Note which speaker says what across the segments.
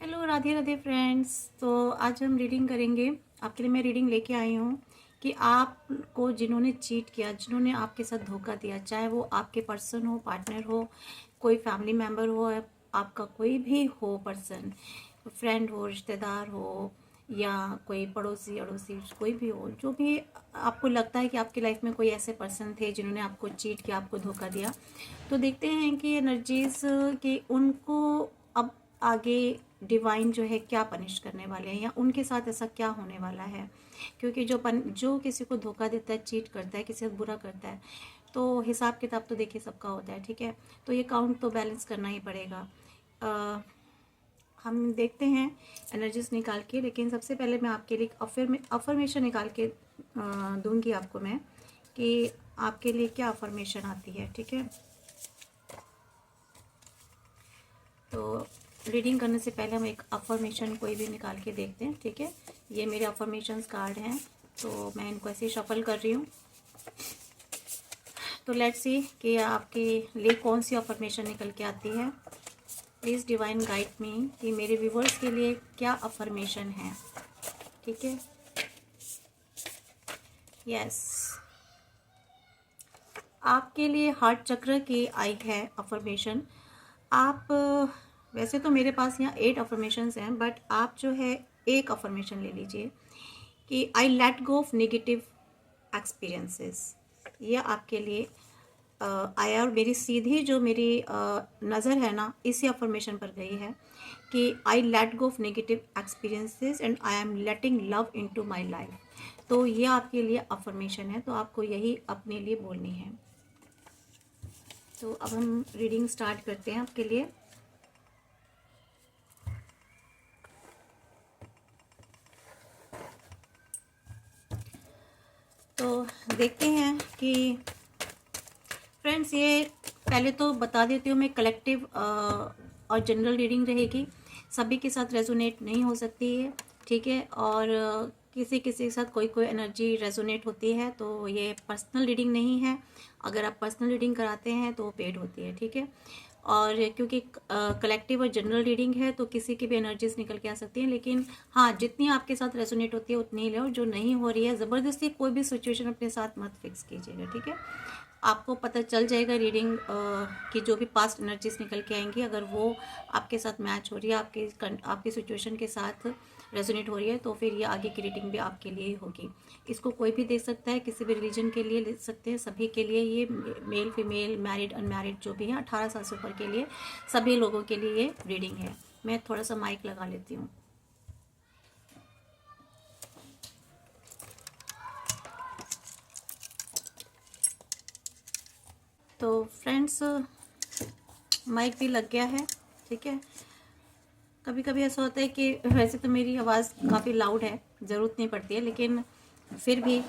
Speaker 1: Hello, Radhe Radhe friends. तो आज हम रीडिंग करेंगे। आपके लिए मैं रीडिंग लेके आई हूँ कि आपको जिन्होंने चीट किया, जिन्होंने आपके साथ धोखा दिया, चाहे वो आपके पर्सन हो, पार्टनर हो, कोई फैमिली मेम्बर हो, आपका कोई भी हो पर्सन, फ्रेंड हो, रिश्तेदार हो, या कोई पड़ोसी अड़ोसी, कोई भी हो, जो भी आपको लगता है कि आपकी लाइफ में कोई ऐसे पर्सन थे जिन्होंने आपको चीट किया, आपको धोखा दिया। तो देखते हैं कि एनर्जीज कि उनको अब आगे डिवाइन जो है क्या पनिश करने वाले हैं, या उनके साथ ऐसा क्या होने वाला है। क्योंकि जो किसी को धोखा देता है, चीट करता है, किसी से बुरा करता है, तो हिसाब किताब तो देखिए सबका होता है, ठीक है। तो ये काउंट तो बैलेंस करना ही पड़ेगा। हम देखते हैं एनर्जीज निकाल के, लेकिन सबसे पहले मैं आपके लिए अफर्मेशन निकाल के दूंगी आपको मैं, कि आपके लिए क्या अफर्मेशन आती है, ठीक है। तो रीडिंग करने से पहले हम एक अफर्मेशन कोई भी निकाल के देखते हैं, ठीक है। ये मेरे अफर्मेशंस कार्ड हैं, तो मैं इनको ऐसे शफल कर रही हूँ। तो लेट्स सी कि आपके लिए कौन सी अफर्मेशन निकल के आती है। प्लीज़ डिवाइन गाइड मी कि मेरे व्यूवर्स के लिए क्या अफर्मेशन है, ठीक है। यस, आपके लिए हार्ट चक्र की आई है अफर्मेशन। आप वैसे तो मेरे पास यहाँ 8 अफर्मेशंस हैं, बट आप जो है एक अफर्मेशन ले लीजिए कि I let go of negative experiences. ये आपके लिए आया, और मेरी सीधी जो मेरी नज़र है ना, इसी अफर्मेशन पर गई है कि I let go of negative experiences and I am letting love into my life. तो ये आपके लिए अफर्मेशन है, तो आपको यही अपने लिए बोलनी है। तो अब हम रीडिंग स्टार्ट करते हैं आपके लिए। तो देखते हैं कि फ्रेंड्स, ये पहले तो बता देती हूँ मैं, कलेक्टिव और जनरल रीडिंग रहेगी, सभी के साथ रेजोनेट नहीं हो सकती है, ठीक है। और किसी किसी के साथ कोई कोई एनर्जी रेजोनेट होती है, तो ये पर्सनल रीडिंग नहीं है। अगर आप पर्सनल रीडिंग कराते हैं तो पेड होती है, ठीक है। और क्योंकि कलेक्टिव और जनरल रीडिंग है, तो किसी की भी एनर्जीज निकल के आ सकती हैं, लेकिन हाँ, जितनी आपके साथ रेजोनेट होती है उतनी ही लो, जो नहीं हो रही है ज़बरदस्ती कोई भी सिचुएशन अपने साथ मत फिक्स कीजिएगा, ठीक है। आपको पता चल जाएगा रीडिंग की जो भी पास्ट एनर्जीज निकल के आएंगी, अगर वो आपके साथ मैच हो रही है, आपकी सिचुएशन के साथ रेजोनेट हो रही है, तो फिर ये आगे की रीडिंग भी आपके लिए ही होगी। इसको कोई भी दे सकता है, किसी भी रिलीजन के लिए ले सकते हैं, सभी के लिए ये, मेल फीमेल मैरिड अनमैरिड जो भी हैं, 18 साल से ऊपर के लिए सभी लोगों के लिए ये रीडिंग है। मैं थोड़ा सा माइक लगा लेती हूँ। तो फ्रेंड्स, माइक भी लग गया है, ठीक है। कभी कभी ऐसा होता है कि वैसे तो मेरी आवाज़ काफ़ी लाउड है, ज़रूरत नहीं पड़ती है, लेकिन फिर भी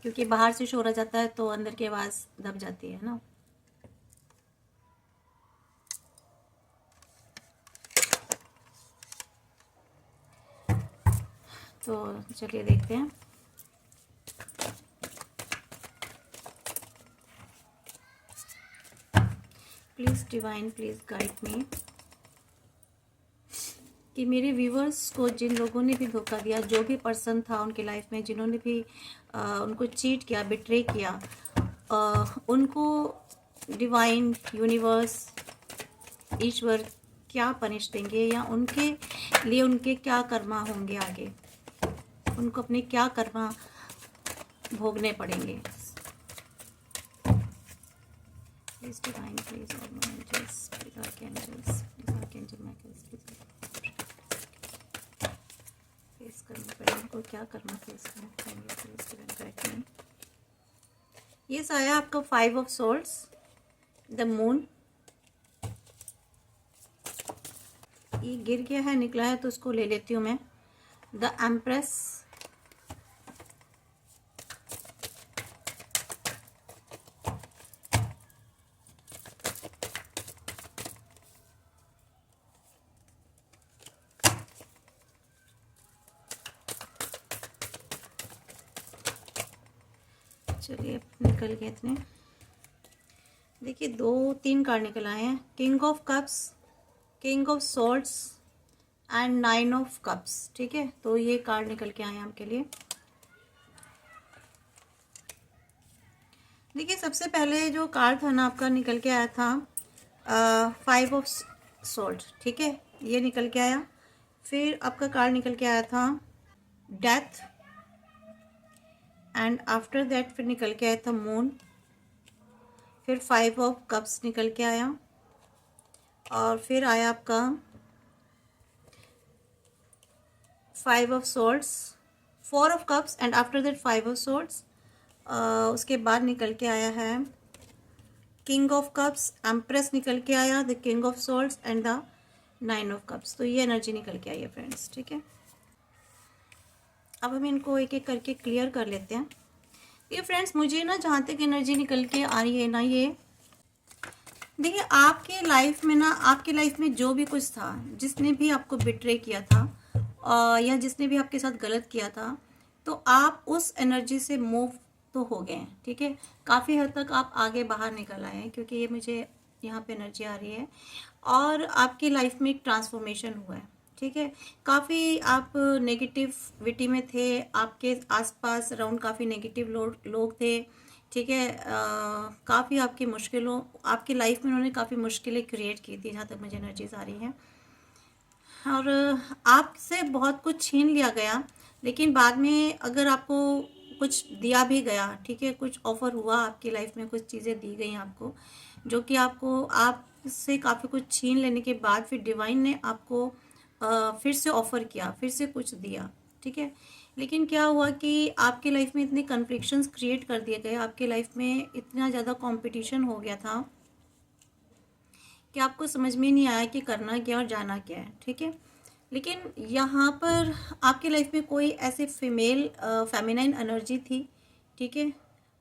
Speaker 1: क्योंकि बाहर से शोर आ जाता है तो अंदर की आवाज़ दब जाती है ना। तो चलिए देखते हैं। Please divine, please guide me कि मेरे व्यूवर्स को, जिन लोगों ने भी धोखा दिया, जो भी पर्सन था उनके लाइफ में, जिन्होंने भी उनको चीट किया, बिट्रे किया, उनको डिवाइन, यूनिवर्स, ईश्वर क्या पनिश देंगे, या उनके लिए उनके क्या कर्मा होंगे आगे, उनको अपने क्या कर्मा भोगने पड़ेंगे। Please divine, please all my angels, please archangels, please archangel Michael, face करना पड़ेगा उनको, क्या करना फेस करना पड़ेंगे। Please divine guide me. ये आया आपका 5 ऑफ सोल्स, द मून। ये गिर गया है, निकला है, तो उसको ले लेती हूँ मैं। द एम्प्रेस, चलिए निकल गए इतने। देखिए 2-3 कार्ड निकल आए हैं। King of cups, king of swords, and 9 of cups. ठीक है, तो ये कार्ड निकल के आए आपके लिए। देखिए, सबसे पहले जो कार्ड था ना आपका निकल के आया था 5 ऑफ सोल्ड। ठीक है, ये निकल के आया। फिर आपका कार्ड निकल के आया था डेथ, एंड आफ्टर दैट फिर निकल के आया था मून। फिर 5 ऑफ कप्स निकल के आया, और फिर आया आपका 5 of swords, 4 of cups, and after that 5 of swords. उसके बाद निकल के आया है किंग ऑफ कप्स, एम्प्रेस निकल के आया, the king of swords and the 9 of cups. तो ये एनर्जी निकल के आई है फ्रेंड्स। ठीक है, अब हम इनको एक एक करके क्लियर कर लेते हैं। ये फ्रेंड्स, मुझे ना जहाँ तक एनर्जी निकल के आ रही है ना, ये देखिए आपके लाइफ में ना, आपके लाइफ में जो भी कुछ था, जिसने भी आपको बिट्रे किया था या जिसने भी आपके साथ गलत किया था, तो आप उस एनर्जी से मूव तो हो गए हैं। ठीक है, काफ़ी हद तक आप आगे बाहर निकल आए हैं, क्योंकि ये मुझे यहाँ पे एनर्जी आ रही है, और आपकी लाइफ में एक ट्रांसफॉर्मेशन हुआ है। ठीक है, काफ़ी आप नेगेटिविटी में थे, आपके आसपास अराउंड काफ़ी नेगेटिव लोग थे। ठीक है, काफ़ी आपकी मुश्किलों, आपकी लाइफ में उन्होंने काफ़ी मुश्किलें क्रिएट की थी, जहाँ तक मुझे एनर्जीज आ रही हैं, और आपसे बहुत कुछ छीन लिया गया। लेकिन बाद में अगर आपको कुछ दिया भी गया, ठीक है, कुछ ऑफर हुआ आपकी लाइफ में, कुछ चीज़ें दी गई आपको, जो कि आपको आपसे काफ़ी कुछ छीन लेने के बाद फिर डिवाइन ने आपको फिर से ऑफर किया, फिर से कुछ दिया। ठीक है, लेकिन क्या हुआ कि आपके लाइफ में इतने कन्फ्लिक्शंस क्रिएट कर दिए गए, आपके लाइफ में इतना ज़्यादा कंपटीशन हो गया था कि आपको समझ में नहीं आया कि करना क्या और जाना क्या है। ठीक है, लेकिन यहाँ पर आपकी लाइफ में कोई ऐसे फेमिनाइन एनर्जी थी। ठीक है,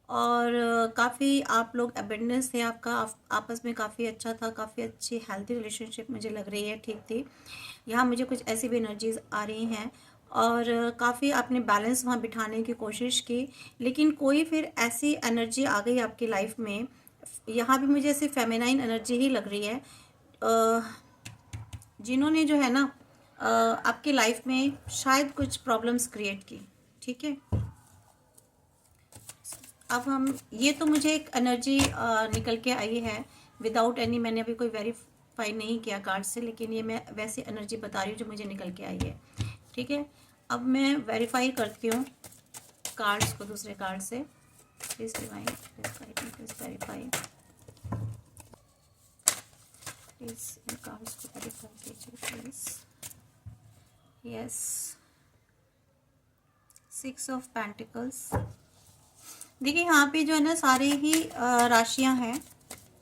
Speaker 1: और काफ़ी आप लोग अबेंडेंस थे, आपका आपस में काफ़ी अच्छा था, काफ़ी अच्छी हेल्थी रिलेशनशिप मुझे लग रही है, ठीक थी। यहाँ मुझे कुछ ऐसी भी एनर्जीज आ रही हैं, और काफ़ी आपने बैलेंस वहाँ बिठाने की कोशिश की, लेकिन कोई फिर ऐसी एनर्जी आ गई आपकी लाइफ में, यहाँ भी मुझे ऐसी फेमिनाइन एनर्जी ही लग रही है, जिन्होंने जो है ना आपकी लाइफ में शायद कुछ प्रॉब्लम्स क्रिएट की। ठीक है, अब हम, ये तो मुझे एक एनर्जी निकल के आई है विदाउट एनी, मैंने अभी कोई वेरीफाई नहीं किया कार्ड से, लेकिन ये मैं वैसी एनर्जी बता रही हूँ जो मुझे निकल के आई है। ठीक है, अब मैं वेरीफाई करती हूँ कार्ड्स को दूसरे कार्ड से। Please divine, please verify, please in cards को वेरीफाई कीजिए प्लीज। Yes, 6 of pentacles. देखिए यहाँ पे जो है ना सारी ही राशियाँ हैं।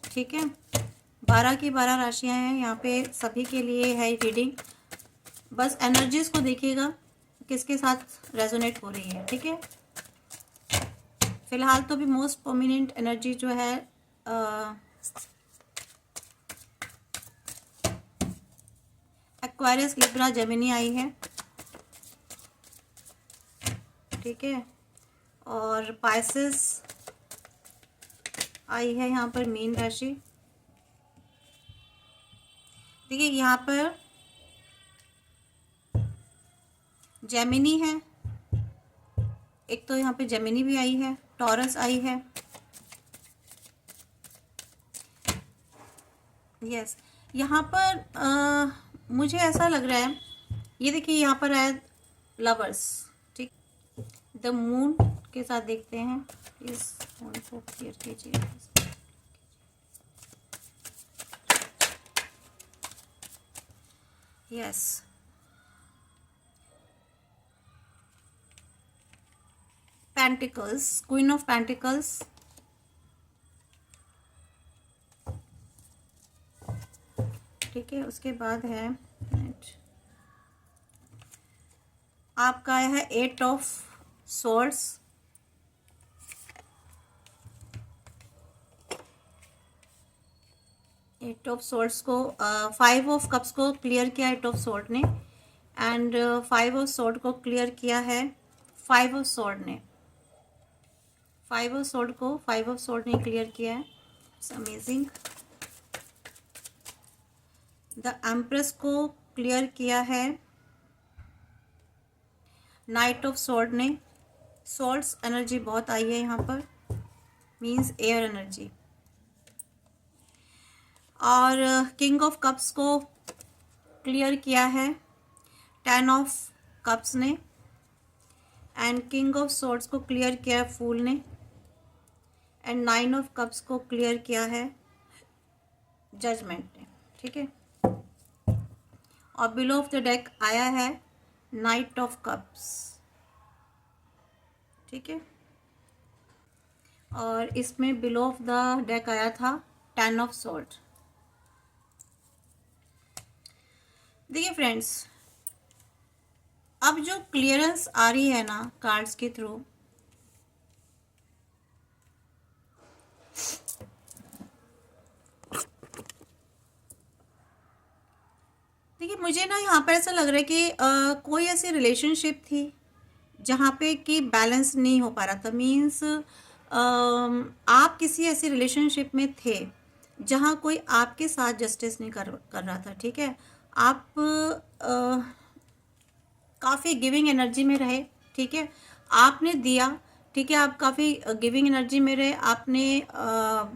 Speaker 1: ठीक है, 12 की 12 राशियाँ हैं यहाँ पे, सभी के लिए है रीडिंग। बस एनर्जीज को देखिएगा किसके साथ रेजोनेट हो रही है। ठीक है, फिलहाल तो भी मोस्ट प्रोमिनेंट एनर्जी जो है एक्वायरियस, लिब्रा, जेमिनी आई है। ठीक है, और पाइसेस आई है यहाँ पर, मीन राशि। देखिए यहाँ पर जेमिनी है, एक तो यहाँ पे जेमिनी भी आई है, टॉरस आई है। यस, यहाँ पर मुझे ऐसा लग रहा है, ये देखिए यहाँ पर है लवर्स। ठीक, द मून के साथ देखते हैं, प्लीज मून को क्लियर कीजिए। Yes, pentacles, queen of pentacles. ठीक है, उसके बाद है आपका आया है 8 of swords. Eight of swords को 5 ऑफ कप्स को क्लियर किया 8 ऑफ सोर्ड ने, एंड 5 ऑफ सोर्ड को क्लियर किया है 5 ऑफ सोर्ड ने। 5 ऑफ सोर्ड को 5 ऑफ सोर्ड ने क्लियर किया है, इट्स अमेजिंग। द एम्प्रेस को क्लियर किया है नाइट ऑफ स्वॉर्ड ने। स्वॉर्ड्स एनर्जी बहुत आई है यहाँ पर, मीन्स एयर एनर्जी। और किंग ऑफ कप्स को क्लियर किया है 10 ऑफ कप्स ने। एंड किंग ऑफ स्वॉर्ड्स को क्लियर किया है फूल ने। एंड 9 ऑफ कप्स को क्लियर किया है जजमेंट ने। ठीक है, और बिलो ऑफ द डेक आया है नाइट ऑफ कप्स। ठीक है, और इसमें बिलो ऑफ द डेक आया था 10 ऑफ स्वॉर्ड। देखिए फ्रेंड्स, अब जो क्लियरेंस आ रही है ना कार्ड्स के थ्रू, देखिए मुझे ना यहाँ पर ऐसा लग रहा है कि कोई ऐसी रिलेशनशिप थी जहाँ पे कि बैलेंस नहीं हो पा रहा था। मीन्स आप किसी ऐसी रिलेशनशिप में थे जहाँ कोई आपके साथ जस्टिस नहीं कर रहा था। ठीक है, आप काफ़ी गिविंग एनर्जी में रहे। ठीक है, आपने दिया। ठीक है, आप काफ़ी गिविंग एनर्जी में रहे, आपने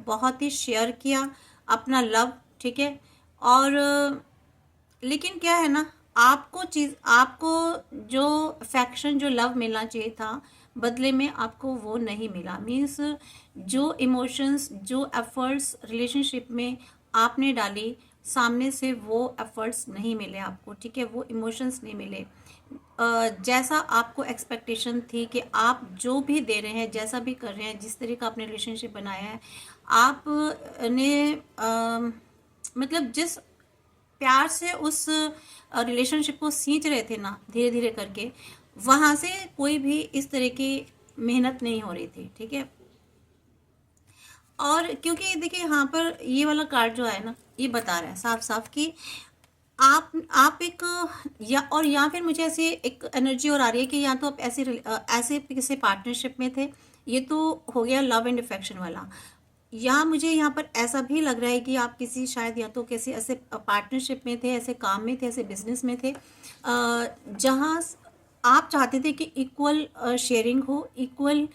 Speaker 1: बहुत ही शेयर किया अपना लव। ठीक है, और लेकिन क्या है ना, आपको जो अफेक्शन, जो लव मिलना चाहिए था, बदले में आपको वो नहीं मिला। मीन्स जो इमोशंस, जो एफर्ट्स रिलेशनशिप में आपने डाली, सामने से वो एफर्ट्स नहीं मिले आपको। ठीक है, वो इमोशंस नहीं मिले जैसा आपको एक्सपेक्टेशन थी कि आप जो भी दे रहे हैं, जैसा भी कर रहे हैं, जिस तरह का आपने रिलेशनशिप बनाया है, आपने मतलब जिस प्यार से उस रिलेशनशिप को सींच रहे थे ना, धीरे धीरे करके, वहाँ से कोई भी इस तरह की मेहनत नहीं हो रही थी। ठीक है, और क्योंकि देखिए यहाँ पर ये वाला कार्ड जो है ना, ये बता रहा है साफ साफ कि आप एक या फिर मुझे ऐसी एक एनर्जी और आ रही है कि या तो आप ऐसे किसी पार्टनरशिप में थे, ये तो हो गया लव एंड अफेक्शन वाला। या मुझे यहाँ पर ऐसा भी लग रहा है कि आप किसी शायद या तो किसी ऐसे पार्टनरशिप में थे, ऐसे काम में थे, ऐसे बिजनेस में थे जहाँ आप चाहते थे कि इक्वल शेयरिंग हो, इक्वल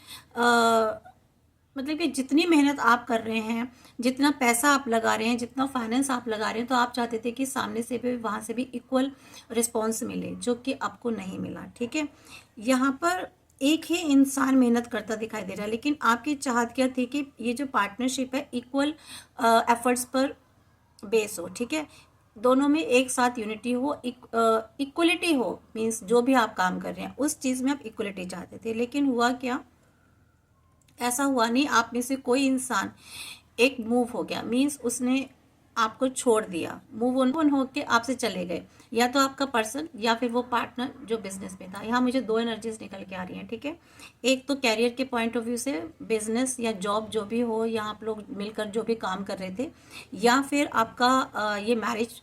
Speaker 1: मतलब कि जितनी मेहनत आप कर रहे हैं, जितना पैसा आप लगा रहे हैं, जितना फाइनेंस आप लगा रहे हैं, तो आप चाहते थे कि सामने से भी वहाँ से भी इक्वल रिस्पॉन्स मिले, जो कि आपको नहीं मिला। ठीक है, यहाँ पर एक ही इंसान मेहनत करता दिखाई दे रहा है, लेकिन आपकी चाहत क्या थी कि ये जो पार्टनरशिप है इक्वल एफर्ट्स पर बेस हो। ठीक है, दोनों में एक साथ यूनिटी हो, इक्वलिटी हो। मीन्स जो भी आप काम कर रहे हैं उस चीज़ में आप इक्वलिटी चाहते थे, लेकिन हुआ क्या, ऐसा हुआ नहीं। आप में से कोई इंसान एक मूव हो गया, मीन्स उसने आपको छोड़ दिया, मूव ऑन होके आपसे चले गए, या तो आपका पर्सन या फिर वो पार्टनर जो बिजनेस में था। यहाँ मुझे दो एनर्जीज निकल के आ रही हैं। ठीक है, एक तो कैरियर के पॉइंट ऑफ व्यू से, बिजनेस या जॉब जो भी हो, या आप लोग मिलकर जो भी काम कर रहे थे, या फिर आपका ये मैरिज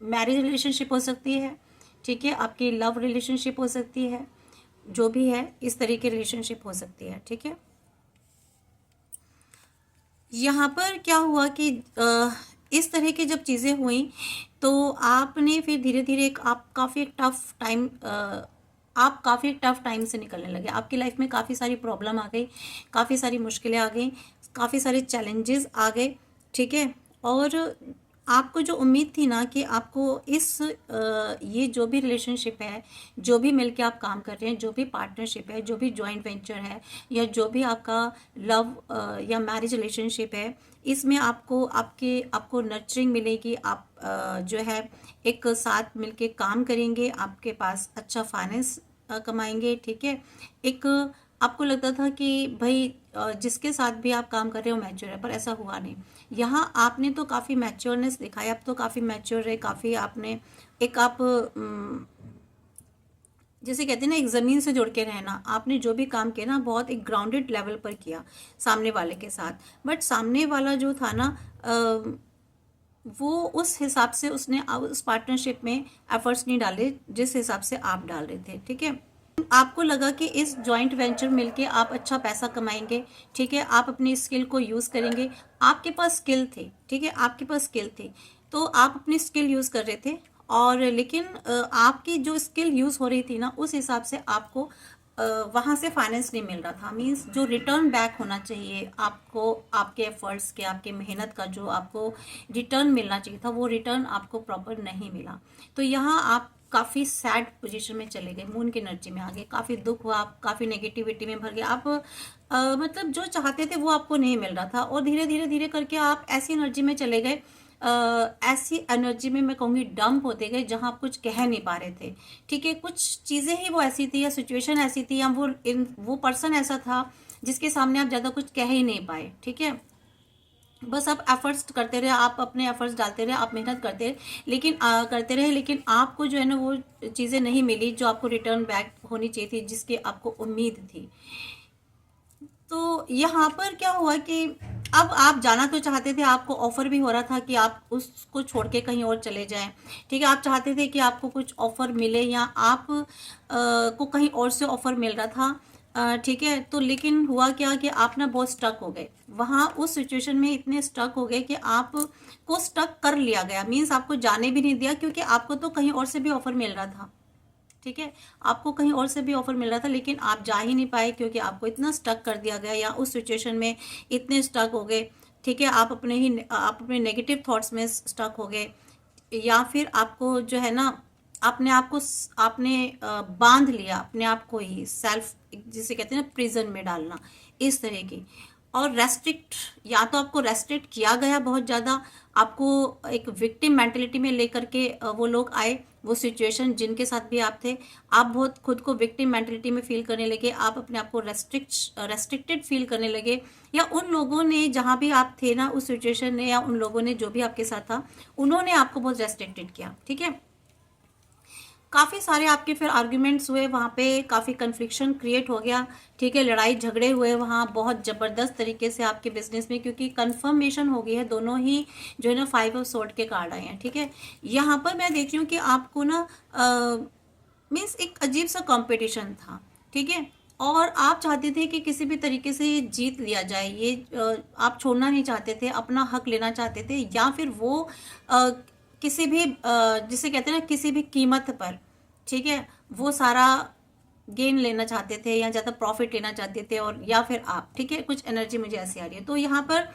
Speaker 1: रिलेशनशिप हो सकती है। ठीक है, आपकी लव रिलेशनशिप हो सकती है, जो भी है इस तरह की रिलेशनशिप हो सकती है। ठीक है, यहाँ पर क्या हुआ कि इस तरह की जब चीज़ें हुई तो आपने फिर धीरे धीरे आप काफ़ी टफ टाइम से निकलने लगे। आपकी लाइफ में काफ़ी सारी प्रॉब्लम आ गई, काफ़ी सारी मुश्किलें आ गई, काफ़ी सारे चैलेंजेस आ गए। ठीक है, और आपको जो उम्मीद थी ना कि आपको ये जो भी रिलेशनशिप है, जो भी मिलके आप काम कर रहे हैं, जो भी पार्टनरशिप है, जो भी जॉइंट वेंचर है, या जो भी आपका लव या मैरिज रिलेशनशिप है, इसमें आपको नर्चरिंग मिलेगी। आप जो है एक साथ मिलके काम करेंगे, आपके पास अच्छा फाइनेंस कमाएंगे। ठीक है, एक आपको लगता था कि भाई जिसके साथ भी आप काम कर रहे हो मैच्योर है, पर ऐसा हुआ नहीं। यहाँ आपने तो काफ़ी मैच्योरनेस दिखाया, अब तो काफ़ी मैच्योर है, काफ़ी आपने आप जैसे कहते हैं ना, एक ज़मीन से जुड़ के रहना। आपने जो भी काम किया ना, बहुत एक ग्राउंडेड लेवल पर किया सामने वाले के साथ। बट सामने वाला जो था ना, वो उस हिसाब से उसने उस पार्टनरशिप में एफर्ट्स नहीं डाले जिस हिसाब से आप डाल रहे थे। ठीक है, आपको लगा कि इस जॉइंट वेंचर मिलके आप अच्छा पैसा कमाएंगे। ठीक है, आप अपनी स्किल को यूज़ करेंगे, आपके पास स्किल थी। ठीक है, आपके पास स्किल थी, तो आप अपनी स्किल यूज़ कर रहे थे, और लेकिन आपकी जो स्किल यूज़ हो रही थी ना, उस हिसाब से आपको वहाँ से फाइनेंस नहीं मिल रहा था। मींस जो रिटर्न बैक होना चाहिए आपको, आपके एफर्ट्स के, आपके मेहनत का जो आपको रिटर्न मिलना चाहिए था, वो रिटर्न आपको प्रॉपर नहीं मिला। तो यहाँ आप काफ़ी सैड पोजीशन में चले गए, मून की एनर्जी में आ गए, काफ़ी दुख हुआ, आप काफ़ी नेगेटिविटी में भर गए। आप मतलब जो चाहते थे वो आपको नहीं मिल रहा था, और धीरे धीरे धीरे करके आप ऐसी एनर्जी में चले गए, ऐसी एनर्जी में मैं कहूँगी डंप होते गए, जहाँ आप कुछ कह नहीं पा रहे थे। ठीक है, कुछ चीज़ें ही वो ऐसी थी, या सिचुएशन ऐसी थी, या वो पर्सन ऐसा था जिसके सामने आप ज़्यादा कुछ कह ही नहीं पाए। ठीक है, बस आप एफर्ट्स करते रहे, आप अपने एफर्ट्स डालते रहे, आप मेहनत करते रहे, लेकिन करते रहे, लेकिन आपको जो है ना वो चीज़ें नहीं मिली जो आपको रिटर्न बैक होनी चाहिए थी, जिसकी आपको उम्मीद थी। तो यहाँ पर क्या हुआ कि अब आप जाना तो चाहते थे, आपको ऑफर भी हो रहा था कि आप उसको छोड़ के कहीं और चले जाएं। ठीक है, आप चाहते थे कि आपको कुछ ऑफर मिले, या आप को कहीं और से ऑफर मिल रहा था। ठीक है, तो लेकिन हुआ क्या कि आप ना बहुत स्टक हो गए वहाँ, उस सिचुएशन में इतने स्टक हो गए कि आप को स्टक कर लिया गया। मीन्स आपको जाने भी नहीं दिया, क्योंकि आपको तो कहीं और से भी ऑफर मिल रहा था। ठीक है, आपको कहीं और से भी ऑफर मिल रहा था, लेकिन आप जा ही नहीं पाए, क्योंकि आपको इतना स्टक कर दिया गया, या उस सिचुएशन में इतने स्टक हो गए। ठीक है, आप अपने नेगेटिव थॉट्स में स्टक हो गए, या फिर आपको जो है ना अपने आप को आपने बांध लिया, अपने आप को ही सेल्फ, जिसे कहते हैं ना प्रिजन में डालना, इस तरह की। और रेस्ट्रिक्ट, या तो आपको रेस्ट्रिक्ट किया गया बहुत ज़्यादा, आपको एक विक्टिम मेंटेलिटी में लेकर के वो लोग आए, वो सिचुएशन जिनके साथ भी आप थे, आप बहुत खुद को विक्टिम मेंटेलिटी में फील करने लगे, आप अपने आप को रेस्ट्रिक्टेड फील करने लगे, या उन लोगों ने जहाँ भी आप थे ना उस सिचुएशन ने, या उन लोगों ने जो भी आपके साथ था, उन्होंने आपको बहुत रेस्ट्रिक्टेड किया। ठीक है, काफ़ी सारे आपके फिर आर्ग्यूमेंट्स हुए वहाँ पे, काफ़ी कन्फ्लिक्शन क्रिएट हो गया। ठीक है, लड़ाई झगड़े हुए वहाँ बहुत ज़बरदस्त तरीके से आपके बिजनेस में, क्योंकि कंफर्मेशन हो गई है, दोनों ही जो है ना 5 ऑफ सोर्ड के कार्ड आए हैं। ठीक है, यहाँ पर मैं देख रही हूँ कि आपको ना मीन्स एक अजीब सा कंपटीशन था। ठीक है, और आप चाहते थे कि किसी भी तरीके से ये जीत लिया जाए, ये आप छोड़ना नहीं चाहते थे, अपना हक लेना चाहते थे, या फिर वो किसी भी जिसे कहते हैं ना किसी भी कीमत पर, ठीक है, वो सारा गेन लेना चाहते थे, या ज़्यादा प्रॉफिट लेना चाहते थे, और या फिर आप, ठीक है, कुछ एनर्जी मुझे ऐसी आ रही है। तो यहाँ पर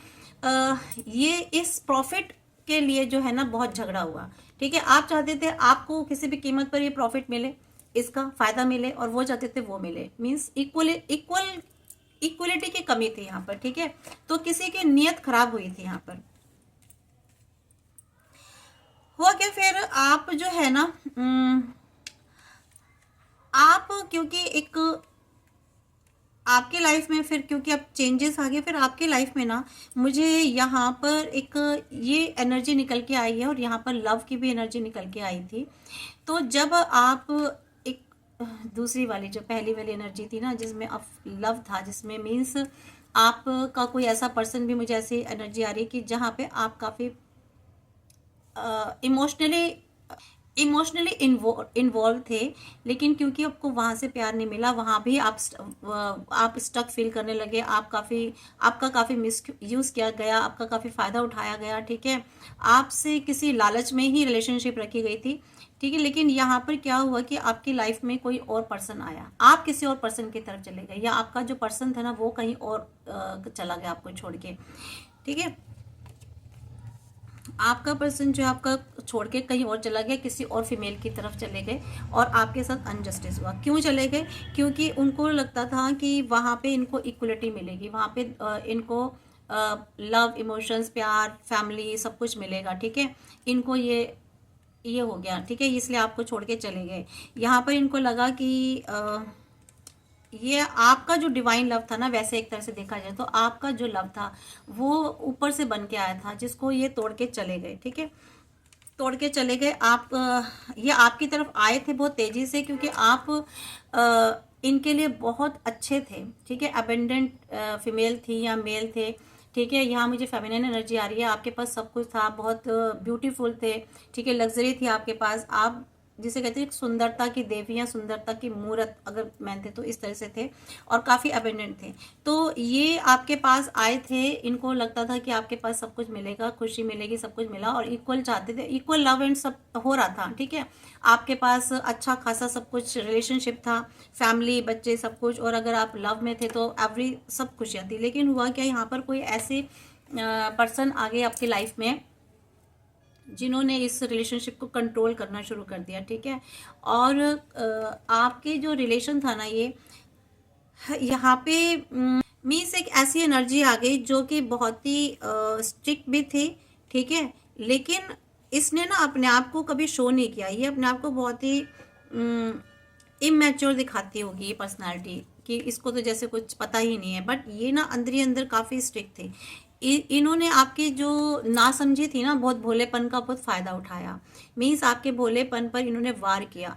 Speaker 1: ये इस प्रॉफिट के लिए जो है ना बहुत झगड़ा हुआ। ठीक है, आप चाहते थे आपको किसी भी कीमत पर ये प्रॉफिट मिले, इसका फायदा मिले, और वो चाहते थे वो मिले। मीन्स इक्वलिटी की कमी थी यहाँ पर। ठीक है, तो किसी की नीयत खराब हुई थी यहाँ पर। हुआ क्या फिर, आप जो है ना आप क्योंकि एक आपके लाइफ में फिर क्योंकि अब चेंजेस आ गए, फिर आपके लाइफ में ना मुझे यहाँ पर एक ये एनर्जी निकल के आई है, और यहाँ पर लव की भी एनर्जी निकल के आई थी। तो जब आप एक दूसरी वाली, जो पहली वाली एनर्जी थी ना जिसमें अब लव था, जिसमें मीन्स आपका कोई ऐसा पर्सन भी, मुझे ऐसी एनर्जी आ रही है कि जहाँ पे आप काफ़ी इमोशनली इन्वॉल्व थे, लेकिन क्योंकि आपको वहाँ से प्यार नहीं मिला, वहाँ भी आप स्टक फील करने लगे, आपका काफ़ी मिस यूज़ किया गया, आपका काफ़ी फ़ायदा उठाया गया। ठीक है, आपसे किसी लालच में ही रिलेशनशिप रखी गई थी। ठीक है, लेकिन यहाँ पर क्या हुआ कि आपकी लाइफ में कोई और पर्सन आया, आप किसी और पर्सन की तरफ चले गए, या आपका जो पर्सन था ना वो कहीं और चला गया आपको छोड़ के। ठीक है, आपका पर्सन जो है आपका छोड़ के कहीं और चला गया, किसी और फीमेल की तरफ चले गए, और आपके साथ अनजस्टिस हुआ। क्यों चले गए? क्योंकि उनको लगता था कि वहाँ पे इनको इक्वलिटी मिलेगी, वहाँ पे इनको लव, इमोशंस, प्यार, फैमिली सब कुछ मिलेगा। ठीक है, इनको ये हो गया। ठीक है, इसलिए आपको छोड़ के चले गए। यहाँ पर इनको लगा कि ये आपका जो डिवाइन लव था ना, वैसे एक तरह से देखा जाए तो आपका जो लव था वो ऊपर से बन के आया था, जिसको ये तोड़ के चले गए। ठीक है, तोड़ के चले गए। आप ये आपकी तरफ आए थे बहुत तेजी से, क्योंकि आप इनके लिए बहुत अच्छे थे। ठीक है, अबेंडेंट फीमेल थी या मेल थे। ठीक है, यहाँ मुझे फेमिनिन एनर्जी आ रही है, आपके पास सब कुछ था, बहुत ब्यूटीफुल थे। ठीक है, लग्जरी थी आपके पास, आप जिसे कहते हैं सुंदरता की देवी या सुंदरता की मूर्त अगर मानते तो इस तरह से थे, और काफ़ी अबेंडेंट थे। तो ये आपके पास आए थे, इनको लगता था कि आपके पास सब कुछ मिलेगा, खुशी मिलेगी, सब कुछ मिला, और इक्वल चाहते थे, इक्वल लव एंड सब हो रहा था, ठीक है। आपके पास अच्छा खासा सब कुछ रिलेशनशिप था, फैमिली, बच्चे, सब कुछ, और अगर आप लव में थे तो एवरी सब खुशियाँ थी। लेकिन हुआ क्या, यहाँ पर कोई ऐसे पर्सन आ गए आपकी लाइफ में जिन्होंने इस रिलेशनशिप को कंट्रोल करना शुरू कर दिया, ठीक है। और आपके जो रिलेशन था ना, ये यहाँ पे मीन्स एक ऐसी एनर्जी आ गई जो कि बहुत ही स्ट्रिक्ट भी थी, ठीक है। लेकिन इसने ना अपने आप को कभी शो नहीं किया, ये अपने आप को बहुत ही इमेच्योर दिखाती होगी ये पर्सनालिटी, कि इसको तो जैसे कुछ पता ही नहीं है, बट ये ना अंदर ही अंदर काफ़ी स्ट्रिक्ट थे। इन्होंने आपकी जो नासमझी थी ना, बहुत भोलेपन का बहुत फ़ायदा उठाया। मीन्स आपके भोलेपन पर इन्होंने वार किया।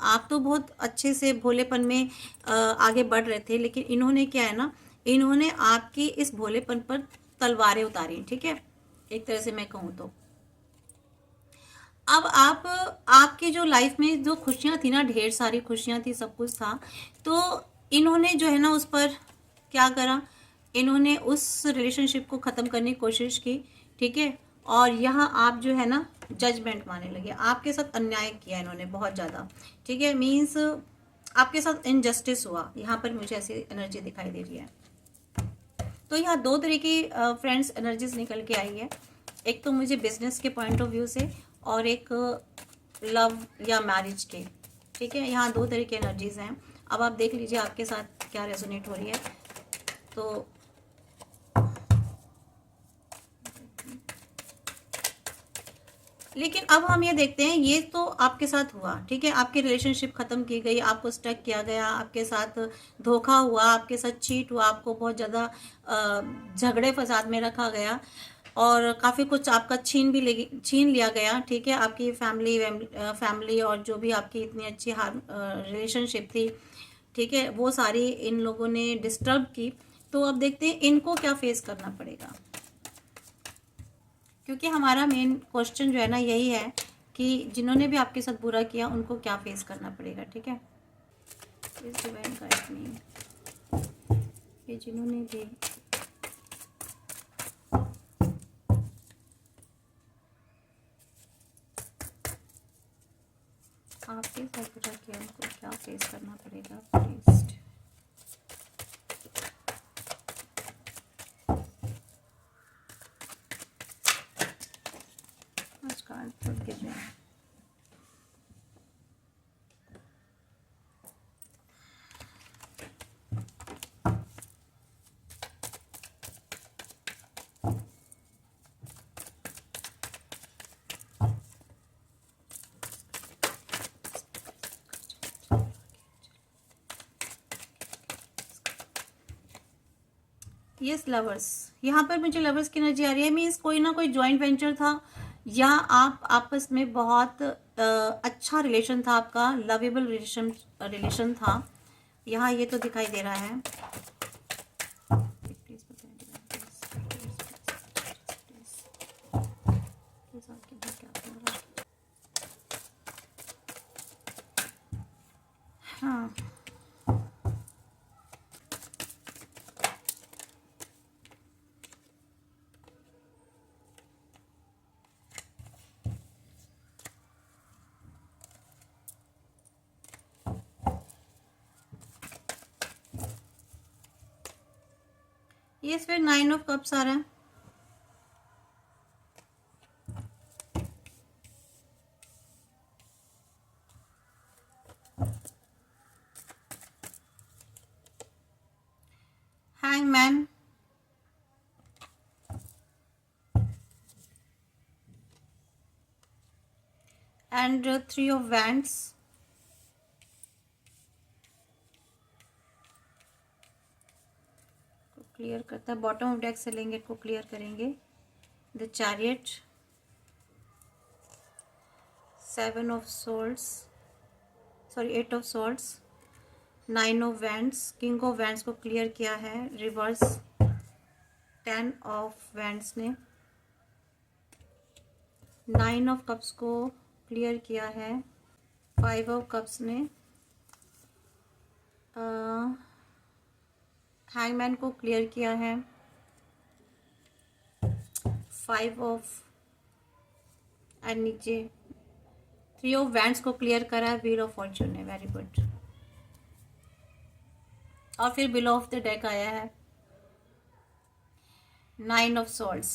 Speaker 1: आप तो बहुत अच्छे से भोलेपन में आगे बढ़ रहे थे, लेकिन इन्होंने क्या है ना, इन्होंने आपकी इस भोलेपन पर तलवारें उतारी, ठीक है, एक तरह से मैं कहूँ तो। अब आप, आपकी जो लाइफ में जो खुशियाँ थी ना, ढेर सारी खुशियाँ थी, सब कुछ था, तो इन्होंने जो है ना उस पर क्या करा, इन्होंने उस रिलेशनशिप को ख़त्म करने की कोशिश की, ठीक है। और यहाँ आप जो है ना जजमेंट मारने लगे, आपके साथ अन्याय किया इन्होंने बहुत ज़्यादा, ठीक है। मीन्स आपके साथ इनजस्टिस हुआ, यहाँ पर मुझे ऐसी एनर्जी दिखाई दे रही है। तो यहाँ दो तरह की फ्रेंड्स एनर्जीज निकल के आई है, एक तो मुझे बिजनेस के पॉइंट ऑफ व्यू से, और एक लव या मैरिज के, ठीक है। यहाँ दो तरह की एनर्जीज हैं। अब आप देख लीजिए आपके साथ क्या रेजोनेट हो रही है। तो लेकिन अब हम ये देखते हैं, ये तो आपके साथ हुआ, ठीक है, आपकी रिलेशनशिप खत्म की गई, आपको स्टक किया गया, आपके साथ धोखा हुआ, आपके साथ चीट हुआ, आपको बहुत ज़्यादा झगड़े फसाद में रखा गया, और काफ़ी कुछ आपका छीन लिया गया, ठीक है। आपकी फैमिली और जो भी आपकी इतनी अच्छी रिलेशनशिप थी, ठीक है, वो सारी इन लोगों ने डिस्टर्ब की। तो अब देखते हैं इनको क्या फेस करना पड़ेगा, क्योंकि हमारा मेन क्वेश्चन जो है ना यही है कि जिन्होंने भी आपके साथ बुरा किया उनको क्या फेस करना पड़ेगा, ठीक है। प्लीज डिवाइन गाइड मी, ये जिन्होंने भी आपके साथ बुरा किया उनको क्या फेस करना पड़ेगा, प्लीज। यस लवर्स, यहाँ पर मुझे लवर्स की एनर्जी आ रही है। मीन्स कोई ना कोई जॉइंट वेंचर था, या आप आपस में बहुत अच्छा रिलेशन था, आपका लवेबल रिलेशन था, यहाँ ये तो दिखाई दे रहा है। हाँ, ये फिर 9 ऑफ कप्स आ रहा है। Hangman, and 3 of wands, clear करता है। बॉटम ऑफ डेक से लेंगे, इसको क्लियर करेंगे। The chariot, 7 of swords, sorry 8 of swords, 9 of wands, king of wands को क्लियर किया है रिवर्स, 10 ऑफ वैंड्स ने 9 ऑफ कप्स को क्लियर किया है। फाइव ऑफ कप्स ने हैंगमैन को क्लियर किया है, फाइव ऑफ एंड नीचे थ्री ऑफ वैंड्स को क्लियर करा है, व्हील ऑफ फॉर्च्यून है। Very good. और फिर बिलो ऑफ द डेक आया है, नाइन ऑफ सॉर्ड्स।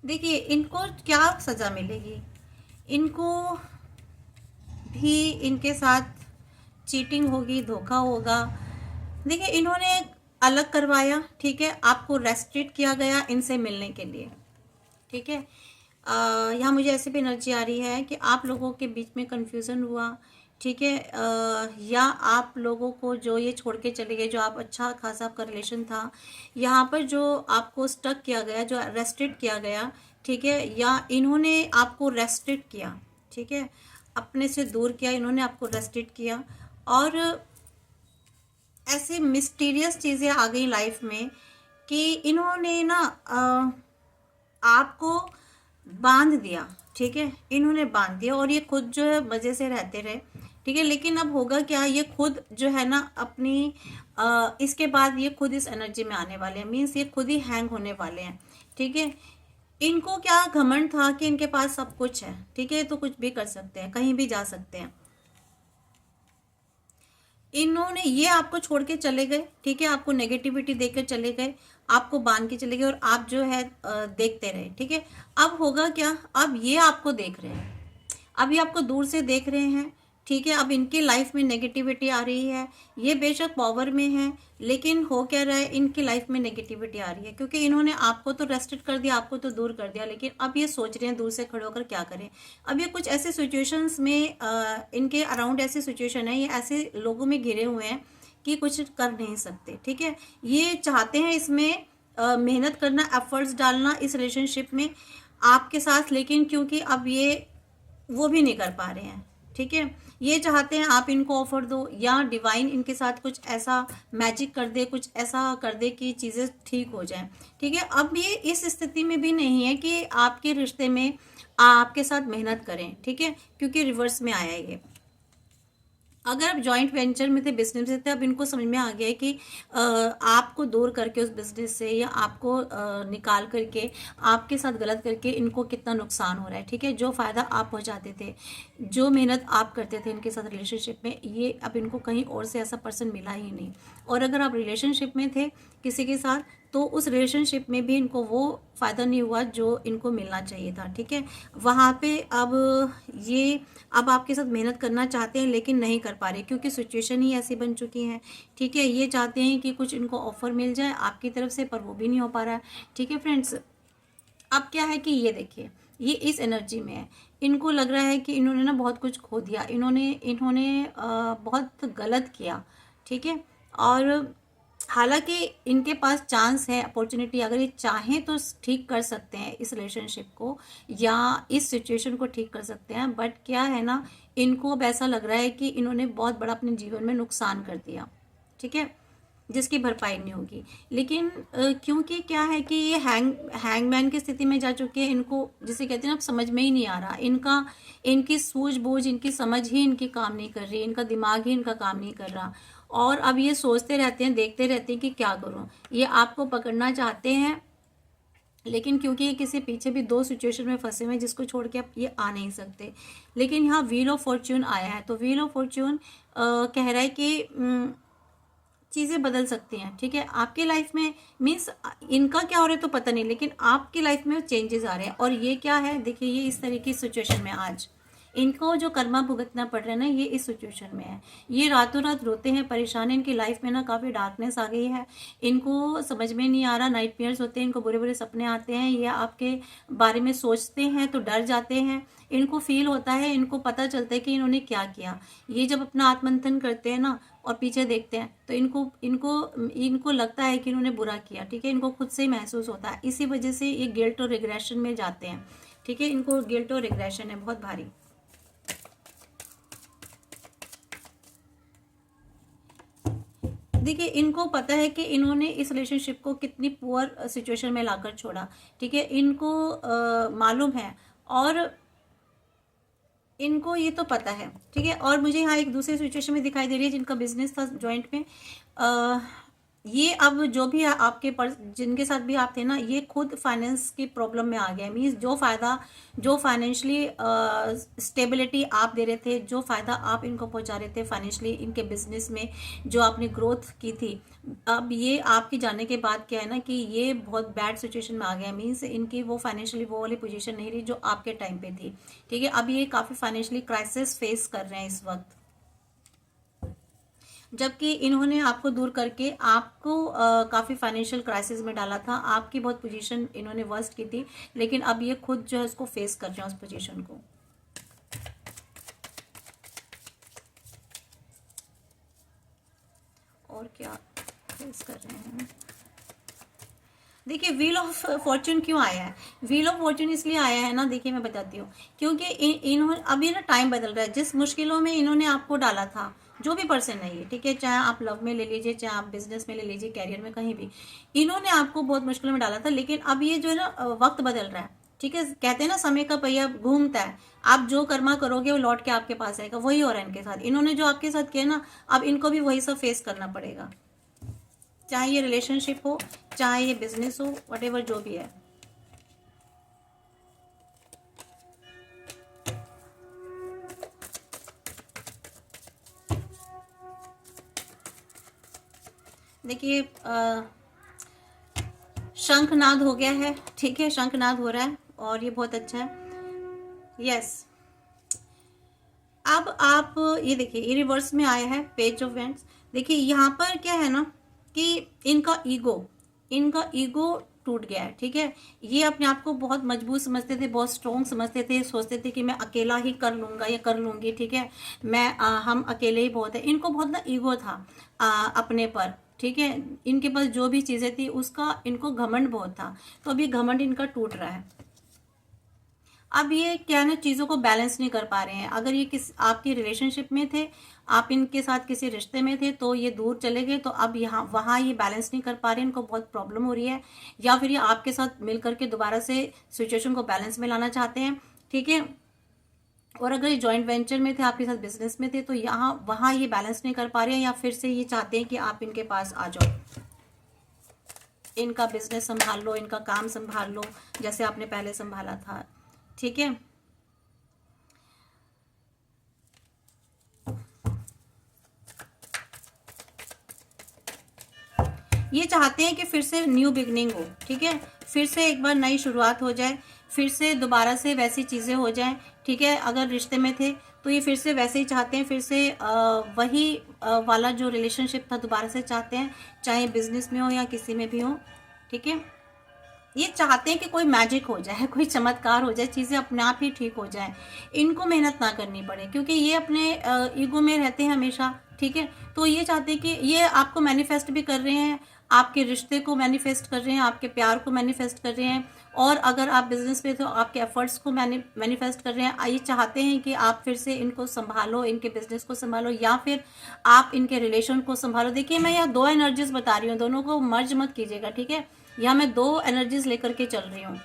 Speaker 1: देखिए इनको क्या सजा मिलेगी, इनको भी इनके साथ चीटिंग होगी, धोखा होगा। देखिए इन्होंने अलग करवाया, ठीक है, आपको रेस्ट्रिक्ट किया गया इनसे मिलने के लिए, ठीक है। यहाँ मुझे ऐसे भी एनर्जी आ रही है कि आप लोगों के बीच में कन्फ्यूज़न हुआ, ठीक है, या आप लोगों को जो ये छोड़ के चले गए, जो आप अच्छा खासा आपका रिलेशन था, यहाँ पर जो आपको स्टक किया गया, जो रेस्ट्रिक्ट किया गया, ठीक है, या इन्होंने आपको रेस्ट्रिक्ट किया, ठीक है, अपने से दूर किया, इन्होंने आपको रेस्ट्रिक्ट किया। और ऐसे मिस्टीरियस चीज़ें आ गई लाइफ में कि इन्होंने ना आपको बांध दिया, ठीक है, इन्होंने बांध दिया और ये खुद जो है मज़े से रहते रहे, ठीक है। लेकिन अब होगा क्या, ये खुद जो है ना अपनी इसके बाद ये खुद इस एनर्जी में आने वाले हैं, मीन्स ये खुद ही हैंग होने वाले हैं, ठीक है। इनको क्या घमंड था कि इनके पास सब कुछ है, ठीक है, तो कुछ भी कर सकते हैं, कहीं भी जा सकते हैं। इन्होंने ये आपको छोड़ के चले गए, ठीक है, आपको नेगेटिविटी देकर चले गए, आपको बांध के चले गए और आप जो है देखते रहे, ठीक है। अब होगा क्या, अब ये आपको देख रहे हैं, अब ये आपको दूर से देख रहे हैं, ठीक है। अब इनकी लाइफ में नेगेटिविटी आ रही है, ये बेशक पावर में है, लेकिन हो क्या रहा है, इनकी लाइफ में नेगेटिविटी आ रही है क्योंकि इन्होंने आपको तो रेस्ट्रिक्ट कर दिया, आपको तो दूर कर दिया, लेकिन अब ये सोच रहे हैं दूर से खड़े होकर क्या करें। अब ये कुछ ऐसे सिचुएशंस में इनके अराउंड ऐसी सिचुएशन है, ये ऐसे लोगों में घिरे हुए हैं कि कुछ कर नहीं सकते, ठीक है। ये चाहते हैं इसमें मेहनत करना, एफर्ट्स डालना इस रिलेशनशिप में आपके साथ, लेकिन क्योंकि अब ये वो भी नहीं कर पा रहे हैं, ठीक है। ये चाहते हैं आप इनको ऑफर दो या डिवाइन इनके साथ कुछ ऐसा मैजिक कर दे, कुछ ऐसा कर दे कि चीज़ें ठीक हो जाएं, ठीक है। अब ये इस स्थिति में भी नहीं है कि आपके रिश्ते में आपके साथ मेहनत करें, ठीक है, क्योंकि रिवर्स में आया है ये। अगर आप जॉइंट वेंचर में थे, बिजनेस में थे, अब इनको समझ में आ गया है कि आपको दूर करके उस बिजनेस से या आपको निकाल करके आपके साथ गलत करके इनको कितना नुकसान हो रहा है, ठीक है। जो फ़ायदा आप पहुंचाते थे, जो मेहनत आप करते थे इनके साथ रिलेशनशिप में, ये अब इनको कहीं और से ऐसा पर्सन मिला ही नहीं। और अगर आप रिलेशनशिप में थे किसी के साथ, तो उस रिलेशनशिप में भी इनको वो फ़ायदा नहीं हुआ जो इनको मिलना चाहिए था, ठीक है। वहाँ पे अब ये अब आपके साथ मेहनत करना चाहते हैं लेकिन नहीं कर पा रहे क्योंकि सिचुएशन ही ऐसी बन चुकी है, ठीक है। ये चाहते हैं कि कुछ इनको ऑफर मिल जाए आपकी तरफ से, पर वो भी नहीं हो पा रहा है, ठीक है फ्रेंड्स। अब क्या है कि ये देखिए, ये इस एनर्जी में है, इनको लग रहा है कि इन्होंने ना बहुत कुछ खो दिया, इन्होंने बहुत गलत किया, ठीक है। और हालांकि इनके पास चांस है, अपॉर्चुनिटी, अगर ये चाहें तो ठीक कर सकते हैं इस रिलेशनशिप को या इस सिचुएशन को ठीक कर सकते हैं, बट क्या है ना, इनको अब ऐसा लग रहा है कि इन्होंने बहुत बड़ा अपने जीवन में नुकसान कर दिया, ठीक है, जिसकी भरपाई नहीं होगी। लेकिन क्योंकि क्या है कि ये हैंगमैन की स्थिति में जा चुके हैं, इनको जिसे कहते हैं ना, अब समझ में ही नहीं आ रहा, इनकी सूझबूझ, इनकी समझ ही इनकी काम नहीं कर रही, इनका दिमाग ही इनका काम नहीं कर रहा। और अब ये सोचते रहते हैं, देखते रहते हैं कि क्या करूं। ये आपको पकड़ना चाहते हैं, लेकिन क्योंकि ये किसी पीछे भी दो सिचुएशन में फंसे हुए हैं जिसको छोड़ के आप ये आ नहीं सकते। लेकिन यहाँ व्हील ऑफ फॉर्च्यून आया है, तो व्हील ऑफ फॉर्च्यून कह रहा है कि चीज़ें बदल सकती हैं, ठीक है, आपकी लाइफ में। मीन्स इनका क्या हो रहा है तो पता नहीं, लेकिन आपकी लाइफ में चेंजेस आ रहे हैं। और ये क्या है, देखिए, ये इस तरीके की सिचुएशन में आज इनको जो कर्मा भुगतना पड़ रहा है ना, ये इस सिचुएशन में है। ये रातों रात रोते हैं, परेशान है, इनकी लाइफ में ना काफ़ी डार्कनेस आ गई है, इनको समझ में नहीं आ रहा, नाइटमेयर्स होते हैं, इनको बुरे बुरे सपने आते हैं, ये आपके बारे में सोचते हैं तो डर जाते हैं, इनको फील होता है, इनको पता चलता है कि इन्होंने क्या किया। ये जब अपना आत्ममंथन करते हैं ना और पीछे देखते हैं तो इनको इनको इनको लगता है कि इन्होंने बुरा किया, ठीक है, इनको खुद से ही महसूस होता है। इसी वजह से ये गिल्ट और रिग्रेशन में जाते हैं, ठीक है, इनको गिल्ट और रिग्रेशन है बहुत भारी। देखिए, इनको पता है कि इन्होंने इस रिलेशनशिप को कितनी पुअर सिचुएशन में लाकर छोड़ा, ठीक है, इनको मालूम है। और इनको ये तो पता है, ठीक है। और मुझे यहाँ एक दूसरी सिचुएशन में दिखाई दे रही है जिनका बिजनेस था जॉइंट में, ये अब जो भी आपके जिनके साथ भी आप थे ना, ये खुद फाइनेंस की प्रॉब्लम में आ गया। मीन्स जो फाइनेंशियली स्टेबिलिटी आप दे रहे थे, जो फ़ायदा आप इनको पहुंचा रहे थे फाइनेंशियली इनके बिजनेस में, जो आपने ग्रोथ की थी, अब ये आपके जाने के बाद क्या है ना कि ये बहुत बैड सिचुएशन में आ गया। मीन्स इनकी वो फाइनेंशियली वो वाली पोजीशन नहीं रही जो आपके टाइम पे थी, ठीक है। अब ये काफ़ी फाइनेंशियली क्राइसिस फेस कर रहे हैं इस वक्त, जबकि इन्होंने आपको दूर करके आपको काफ़ी फाइनेंशियल क्राइसिस में डाला था। आपकी बहुत पोजीशन इन्होंने वर्स्ट की थी, लेकिन अब ये खुद जो है उसको फेस कर रहे हैं, उस पोजीशन को। और क्या फेस कर रहे हैं, देखिए व्हील ऑफ फॉर्चून क्यों आया है। व्हील ऑफ फॉर्चून इसलिए आया है ना, देखिए मैं बताती हूँ, क्योंकि इन्होंने अभी ना टाइम बदल रहा है। जिस मुश्किलों में इन्होंने आपको डाला था, जो भी पर्सन है ये, ठीक है, चाहे आप लव में ले लीजिए, चाहे आप बिजनेस में ले लीजिए, कैरियर में, कहीं भी इन्होंने आपको बहुत मुश्किलों में डाला था। लेकिन अब ये जो है ना वक्त बदल रहा है, ठीक है। कहते हैं ना समय का पहिया घूमता है, आप जो कर्मा करोगे वो लौट के आपके पास आएगा। वही हो रहा है इनके साथ। इन्होंने जो आपके साथ किया ना, अब इनको भी वही सब फेस करना पड़ेगा, चाहे ये रिलेशनशिप हो, चाहे ये बिजनेस हो, व्हाटएवर जो भी है। देखिए शंखनाद हो गया है, ठीक है, शंखनाद हो रहा है और ये बहुत अच्छा है। यस, अब आप ये देखिए, ये रिवर्स में आया है, पेज ऑफ वेंट्स। देखिए यहाँ पर क्या है ना कि इनका ईगो टूट गया है, ठीक है। ये अपने आप को बहुत मजबूत समझते थे, बहुत स्ट्रॉन्ग समझते थे, सोचते थे कि मैं अकेला ही कर लूंगा या कर लूंगी, ठीक है, हम अकेले ही बहुत है। इनको बहुत ना ईगो था अपने पर, ठीक है। इनके पास जो भी चीजें थी उसका इनको घमंड बहुत था, तो अभी घमंड इनका टूट रहा है। अब ये क्या है ना, चीज़ों को बैलेंस नहीं कर पा रहे हैं। अगर ये आपकी रिलेशनशिप में थे, आप इनके साथ किसी रिश्ते में थे, तो ये दूर चले गए, तो अब यहाँ वहाँ ये बैलेंस नहीं कर पा रहे हैं, इनको बहुत प्रॉब्लम हो रही है। या फिर ये आपके साथ मिल करके दोबारा से सिचुएशन को बैलेंस में लाना चाहते हैं, ठीक है। और अगर ये जॉइंट वेंचर में थे, आपके साथ बिजनेस में थे, तो यहाँ वहाँ ये बैलेंस नहीं कर पा रहे हैं, या फिर से ये चाहते हैं कि आप इनके पास आ जाओ, इनका बिजनेस संभाल लो, इनका काम संभाल लो, जैसे आपने पहले संभाला था, ठीक है। ये चाहते हैं कि फिर से न्यू बिगनिंग हो, ठीक है, फिर से एक बार नई शुरुआत हो जाए, फिर से दोबारा से वैसी चीज़ें हो जाएं, ठीक है। अगर रिश्ते में थे तो ये फिर से वैसे ही चाहते हैं, फिर से वही वाला जो रिलेशनशिप था दोबारा से चाहते हैं, चाहे बिजनेस में हो या किसी में भी हो, ठीक है। ये चाहते हैं कि कोई मैजिक हो जाए, कोई चमत्कार हो जाए, चीज़ें अपने आप ही ठीक हो जाए, इनको मेहनत ना करनी पड़े, क्योंकि ये अपने ईगो में रहते हैं हमेशा, ठीक है। तो ये चाहते हैं कि ये आपको मैनिफेस्ट भी कर रहे हैं, आपके रिश्ते को मैनिफेस्ट कर रहे हैं, आपके प्यार को मैनिफेस्ट कर रहे हैं, और अगर आप बिजनेस में तो आपके एफर्ट्स को मैनिफेस्ट कर रहे हैं। ये चाहते हैं कि आप फिर से इनको संभालो, इनके बिजनेस को संभालो, या फिर आप इनके रिलेशन को संभालो। देखिए मैं यहाँ दो एनर्जीज बता रही हूँ, दोनों को मर्ज मत कीजिएगा, ठीक है। यहाँ मैं दो एनर्जीज लेकर के चल रही हूँ।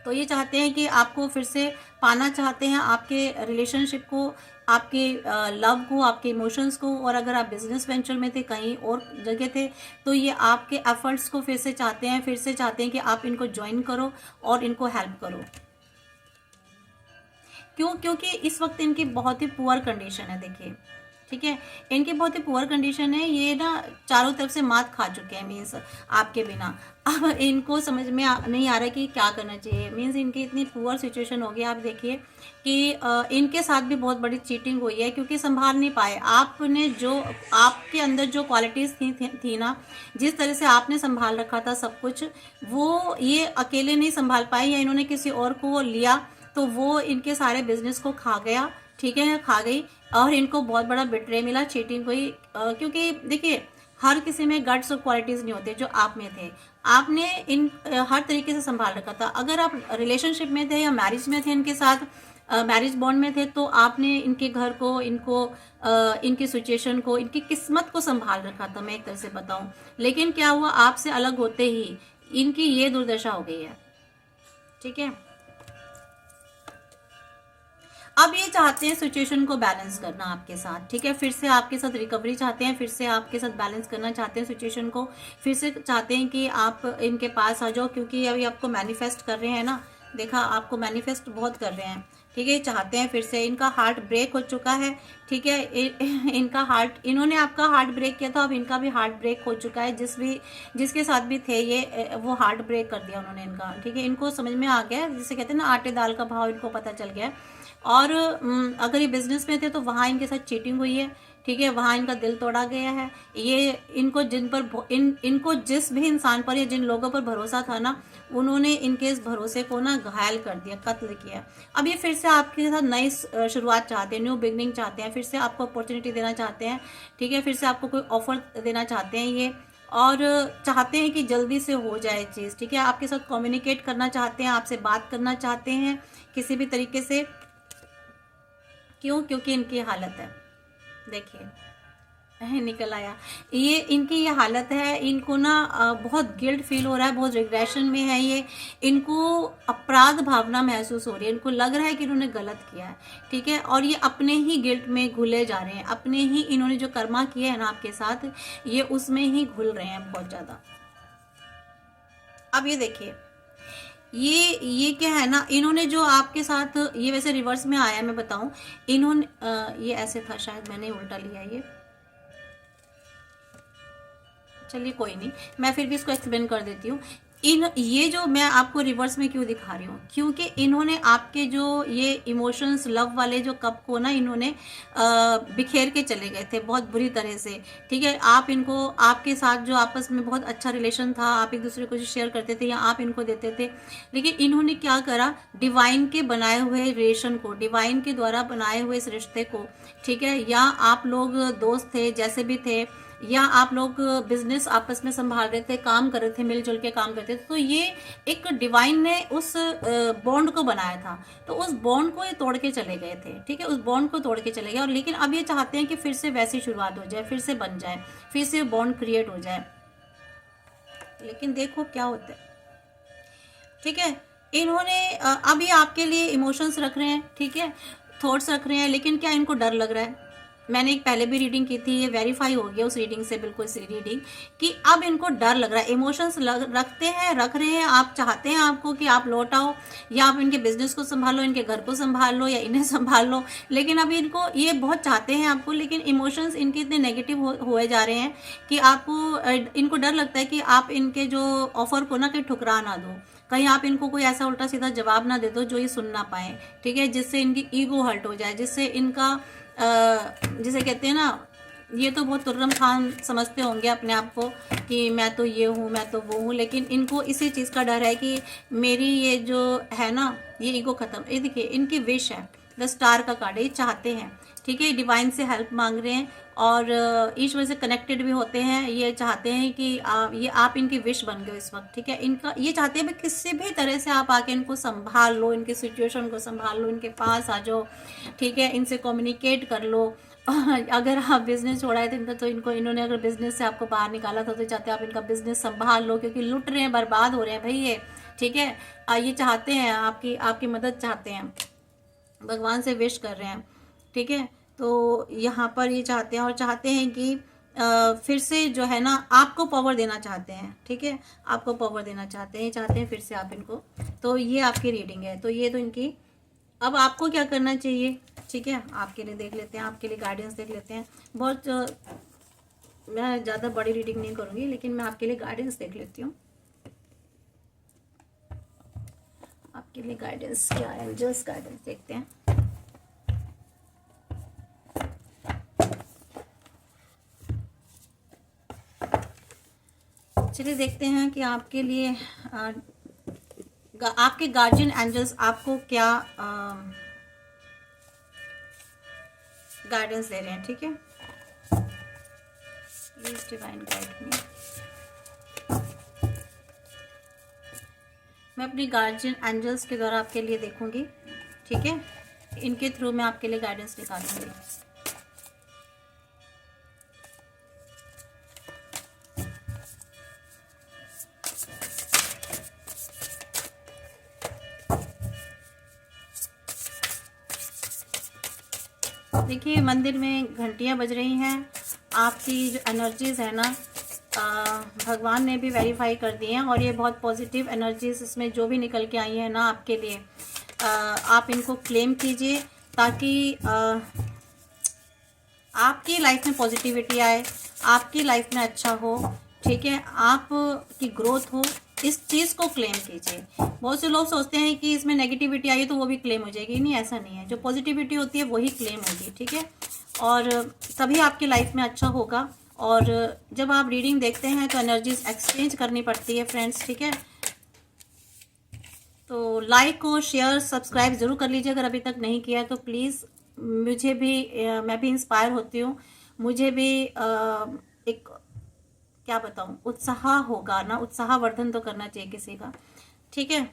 Speaker 1: तो ये चाहते हैं कि आपको फिर से पाना चाहते हैं, आपके रिलेशनशिप को, आपके लव को, आपके इमोशंस को। और अगर आप बिजनेस वेंचर में थे, कहीं और जगह थे, तो ये आपके एफर्ट्स को फिर से चाहते हैं कि आप इनको ज्वाइन करो और इनको हेल्प करो। क्यों? क्योंकि इस वक्त इनकी बहुत ही पुअर कंडीशन है, देखिए, ठीक है। इनकी बहुत ही पुअर कंडीशन है, ये ना चारों तरफ से मात खा चुके हैं, मीन्स आपके बिना। अब इनको समझ में नहीं आ रहा कि क्या करना चाहिए। मीन्स इनकी इतनी पुअर सिचुएशन हो गई। आप देखिए कि इनके साथ भी बहुत बड़ी चीटिंग हुई है, क्योंकि संभाल नहीं पाए। आपने जो आपके अंदर जो क्वालिटीज़ थी ना, जिस तरह से आपने संभाल रखा था सब कुछ, वो ये अकेले नहीं संभाल पाए, या इन्होंने किसी और को लिया, तो वो इनके सारे बिजनेस को खा गया, ठीक है, खा गई। और इनको बहुत बड़ा बिट्रे मिला, चीटिंग हुई, क्योंकि देखिए हर किसी में गट्स और क्वालिटीज़ नहीं होते जो आप में थे। आपने इन हर तरीके से संभाल रखा था। अगर आप रिलेशनशिप में थे या मैरिज में थे, इनके साथ मैरिज बॉन्ड में थे, तो आपने इनके घर को, इनकी सिचुएशन को, इनकी किस्मत को संभाल रखा था, मैं एक तरह से बताऊं। लेकिन क्या हुआ, आपसे अलग होते ही इनकी ये दुर्दशा हो गई है, ठीक है। अब ये चाहते हैं सिचुएशन को बैलेंस करना आपके साथ, ठीक है, फिर से आपके साथ रिकवरी चाहते हैं, फिर से आपके साथ बैलेंस करना चाहते हैं सिचुएशन को, फिर से चाहते हैं कि आप इनके पास आ जाओ, क्योंकि अभी आपको मैनिफेस्ट कर रहे हैं ना, देखा आपको मैनिफेस्ट बहुत कर रहे हैं, ठीक है, चाहते हैं फिर से, इनका हार्ट ब्रेक हो चुका है, ठीक है, इनका हार्ट, इन्होंने आपका हार्ट ब्रेक किया था, अब इनका भी हार्ट ब्रेक हो चुका है, जिसके साथ भी थे ये, वो हार्ट ब्रेक कर दिया उन्होंने इनका, ठीक है, इनको समझ में आ गया, जिसे कहते हैं ना आटे दाल का भाव, इनको पता चल गया। और अगर ये बिजनेस में थे तो वहाँ इनके साथ चीटिंग हुई है, ठीक है, वहाँ इनका दिल तोड़ा गया है, ये इनको जिन पर इनको जिस भी इंसान पर या जिन लोगों पर भरोसा था ना, उन्होंने इनके इस भरोसे को ना घायल कर दिया, कत्ल किया। अब ये फिर से आपके साथ नई शुरुआत चाहते हैं, न्यू बिगनिंग चाहते हैं, फिर से आपको अपॉर्चुनिटी देना चाहते हैं, ठीक है, फिर से आपको कोई ऑफर देना चाहते हैं ये, और चाहते हैं कि जल्दी से हो जाए चीज़, ठीक है, आपके साथ कम्युनिकेट करना चाहते हैं, आपसे बात करना चाहते हैं किसी भी तरीके से। क्यों? क्योंकि इनकी हालत है, देखिए निकल आया, ये इनकी ये हालत है, इनको ना बहुत गिल्ट फील हो रहा है, बहुत रिग्रेशन में है ये, इनको अपराध भावना महसूस हो रही है, इनको लग रहा है कि इन्होंने गलत किया है, ठीक है, और ये अपने ही गिल्ट में घुले जा रहे हैं, अपने ही इन्होंने जो कर्मा किया है ना आपके साथ, ये उसमें ही घुल रहे हैं बहुत ज़्यादा। अब ये देखिए, ये क्या है ना, इन्होंने जो आपके साथ, ये वैसे रिवर्स में आया, मैं बताऊं, इन्होंने ये ऐसे था, शायद मैंने उल्टा लिया ये, चलिए कोई नहीं, मैं फिर भी इसको एक्सप्लेन कर देती हूँ। ये जो मैं आपको रिवर्स में क्यों दिखा रही हूँ, क्योंकि इन्होंने आपके जो ये इमोशंस, लव वाले जो कप को ना, इन्होंने बिखेर के चले गए थे बहुत बुरी तरह से, ठीक है, आप इनको, आपके साथ जो आपस में बहुत अच्छा रिलेशन था, आप एक दूसरे को शेयर करते थे या आप इनको देते थे, लेकिन इन्होंने क्या करा, डिवाइन के बनाए हुए रिलेशन को, डिवाइन के द्वारा बनाए हुए इस रिश्ते को, ठीक है, या आप लोग दोस्त थे जैसे भी थे, या आप लोग बिजनेस आपस में संभाल रहे थे, काम कर रहे थे, मिलजुल के काम करते थे, तो ये एक डिवाइन ने उस बॉन्ड को बनाया था, तो उस बॉन्ड को ये तोड़ के चले गए थे, ठीक है, उस बॉन्ड को तोड़ के चले गए, और लेकिन अब ये चाहते हैं कि फिर से वैसी शुरुआत हो जाए, फिर से बन जाए, फिर से बॉन्ड क्रिएट हो जाए, लेकिन देखो क्या होता है, ठीक है, इन्होंने अभी आपके लिए इमोशंस रख रहे हैं, ठीक है, थॉट्स रख रहे हैं, लेकिन क्या इनको डर लग रहा है, मैंने एक पहले भी रीडिंग की थी, ये वेरीफाई हो गया उस रीडिंग से, बिल्कुल सी रीडिंग, कि अब इनको डर लग रहा है, इमोशंस रखते हैं, रख रहे हैं, आप चाहते हैं आपको कि आप लौट आओ, या आप इनके बिजनेस को संभालो, इनके घर को संभाल लो, या इन्हें संभाल लो, लेकिन अभी इनको ये बहुत चाहते हैं आपको, लेकिन इमोशंस इनके इतने नेगेटिव हुए जा रहे हैं कि आपको, इनको डर लगता है कि आप इनके जो ऑफर को ना कहीं ठुकरा ना दो, कहीं आप इनको कोई ऐसा उल्टा सीधा जवाब ना दे दो जो ये सुन ना पाए, ठीक है, जिससे इनकी ईगो हर्ट हो जाए, जिससे इनका जिसे कहते हैं ना, ये तो बहुत तुर्रम खान समझते होंगे अपने आप को कि मैं तो ये हूँ, मैं तो वो हूँ, लेकिन इनको इसी चीज़ का डर है कि मेरी ये जो है ना, ये ईगो ख़त्म। ये देखिए, इनकी विश है, द स्टार का कार्ड है, ये चाहते हैं, ठीक है, डिवाइन से हेल्प मांग रहे हैं, और ईश्वर से कनेक्टेड भी होते हैं, ये चाहते हैं कि ये आप इनकी विश बन गए इस वक्त, ठीक है, इनका ये चाहते हैं कि किसी भी तरह से आप आके इनको संभाल लो, इनकी सिचुएशन को संभाल लो, इनके पास आ जाओ, ठीक है, इनसे कम्युनिकेट कर लो। अगर आप बिजनेस छोड़ा है तो इन्होंने अगर बिजनेस से आपको बाहर निकाला था, तो चाहते हैं आप इनका बिजनेस संभाल लो, क्योंकि लुट रहे हैं, बर्बाद हो रहे हैं भाई ये, ठीक है, ये चाहते हैं आपकी मदद चाहते हैं, भगवान से विश कर रहे हैं, ठीक है, तो यहाँ पर ये चाहते हैं, और चाहते हैं कि फिर से जो है ना, आपको पावर देना चाहते हैं, ठीक है, आपको पावर देना चाहते हैं फिर से आप इनको, तो ये आपकी रीडिंग है, तो ये तो इनकी, अब आपको क्या करना चाहिए, ठीक है, आपके लिए देख लेते हैं, आपके लिए गाइडेंस देख लेते हैं, बहुत मैं ज़्यादा बड़ी रीडिंग नहीं करूँगी, लेकिन मैं आपके लिए गाइडेंस देख लेती हूँ, आपके लिए गाइडेंस क्या है, एंजल्स गाइडेंस देखते हैं। चलिए देखते हैं कि आपके लिए आपके गार्जियन एंजल्स आपको क्या गाइडेंस दे रहे हैं, ठीक है, प्लीज डिवाइन गाइड मी। मैं अपनी गार्जियन एंजल्स के द्वारा आपके लिए देखूंगी, ठीक है, इनके थ्रू मैं आपके लिए गाइडेंस निकालूंगी। देखिए मंदिर में घंटियां बज रही हैं। आपकी जो एनर्जीज है ना, भगवान ने भी वेरीफाई कर दी हैं, और ये बहुत पॉजिटिव एनर्जीज इसमें जो भी निकल के आई हैं ना आपके लिए, आप इनको क्लेम कीजिए ताकि आपकी लाइफ में पॉजिटिविटी आए, आपकी लाइफ में अच्छा हो, ठीक है, आपकी ग्रोथ हो। इस चीज़ को क्लेम कीजिए। बहुत से लोग सोचते हैं कि इसमें नेगेटिविटी आई तो वो भी क्लेम हो जाएगी, नहीं, ऐसा नहीं है। जो पॉजिटिविटी होती है वही क्लेम होगी, ठीक है, और तभी आपकी लाइफ में अच्छा होगा। और जब आप रीडिंग देखते हैं तो एनर्जीज एक्सचेंज करनी पड़ती है फ्रेंड्स, ठीक है। तो लाइक और शेयर सब्सक्राइब ज़रूर कर लीजिए अगर अभी तक नहीं किया तो प्लीज़। मुझे भी मैं भी इंस्पायर होती हूँ, मुझे भी एक क्या बताऊँ, उत्साह होगा ना, उत्साहवर्धन तो करना चाहिए किसी का, ठीक है।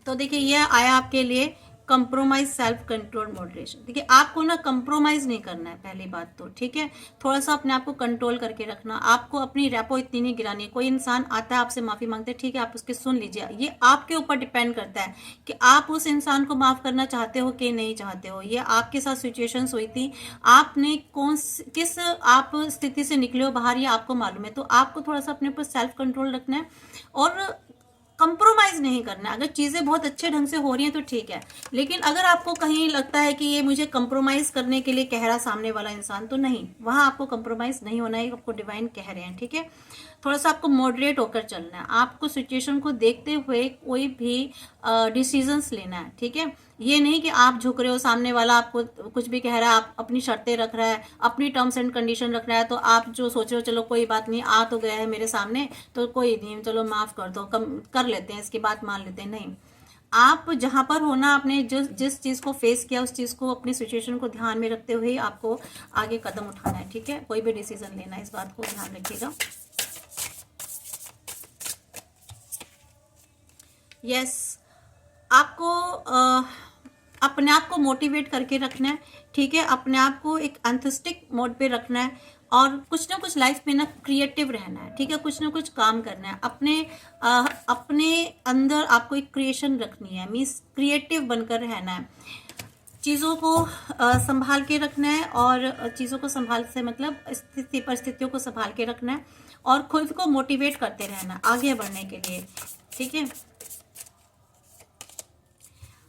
Speaker 1: तो देखिए ये आया आपके लिए कंप्रोमाइज, सेल्फ कंट्रोल, मॉडरेशन। देखिए आपको ना कंप्रोमाइज नहीं करना है, पहली बात तो, ठीक है। थोड़ा सा अपने आप को कंट्रोल करके रखना, आपको अपनी रेपो इतनी नहीं गिरानी। कोई इंसान आता है आपसे माफी मांगते हैं, ठीक है, आप उसकी सुन लीजिए। ये आपके ऊपर डिपेंड करता है कि आप उस इंसान को माफ करना चाहते हो कि नहीं चाहते हो। ये आपके साथ सिचुएशंस हुई थी, आपने किस आप स्थिति से निकले हो बाहर, ये आपको मालूम है। तो आपको थोड़ा सा अपने ऊपर सेल्फ कंट्रोल रखना है और कंप्रोमाइज नहीं करना। अगर चीजें बहुत अच्छे ढंग से हो रही हैं तो ठीक है, लेकिन अगर आपको कहीं लगता है कि ये मुझे कंप्रोमाइज करने के लिए कह रहा सामने वाला इंसान, तो नहीं, वहां आपको कंप्रोमाइज नहीं होना है, आपको डिवाइन कह रहे हैं, ठीक है। थोड़ा सा आपको मॉडरेट होकर चलना है, आपको सिचुएशन को देखते हुए कोई भी डिसीजंस लेना है, ठीक है। ये नहीं कि आप झुक रहे हो, सामने वाला आपको कुछ भी कह रहा है, आप अपनी शर्तें रख रहा है, अपनी टर्म्स एंड कंडीशन रख रहा है, तो आप जो सोच रहे हो चलो कोई बात नहीं, आ तो गया है मेरे सामने तो कोई नहीं, चलो माफ कर दो, कम कर लेते हैं, इसकी बात मान लेते हैं। नहीं, आप जहां पर होना, आपने जिस चीज को फेस किया उस चीज को, अपनी सिचुएशन को ध्यान में रखते हुए आपको आगे कदम उठाना है, ठीक है, कोई भी डिसीजन लेना है, इस बात को ध्यान रखिएगा। यस, आपको अपने आप को मोटिवेट करके रखना है, ठीक है, अपने आप को एक एंथुस्टिक मोड पे रखना है, और कुछ ना कुछ लाइफ में ना क्रिएटिव रहना है, ठीक है, कुछ ना कुछ काम करना है, अपने अंदर आपको एक क्रिएशन रखनी है, मीन्स क्रिएटिव बनकर रहना है, चीज़ों को संभाल के रखना है, और चीज़ों को संभाल से मतलब परिस्थितियों को संभाल के रखना है, और खुद को मोटिवेट करते रहना आगे बढ़ने के लिए, ठीक है।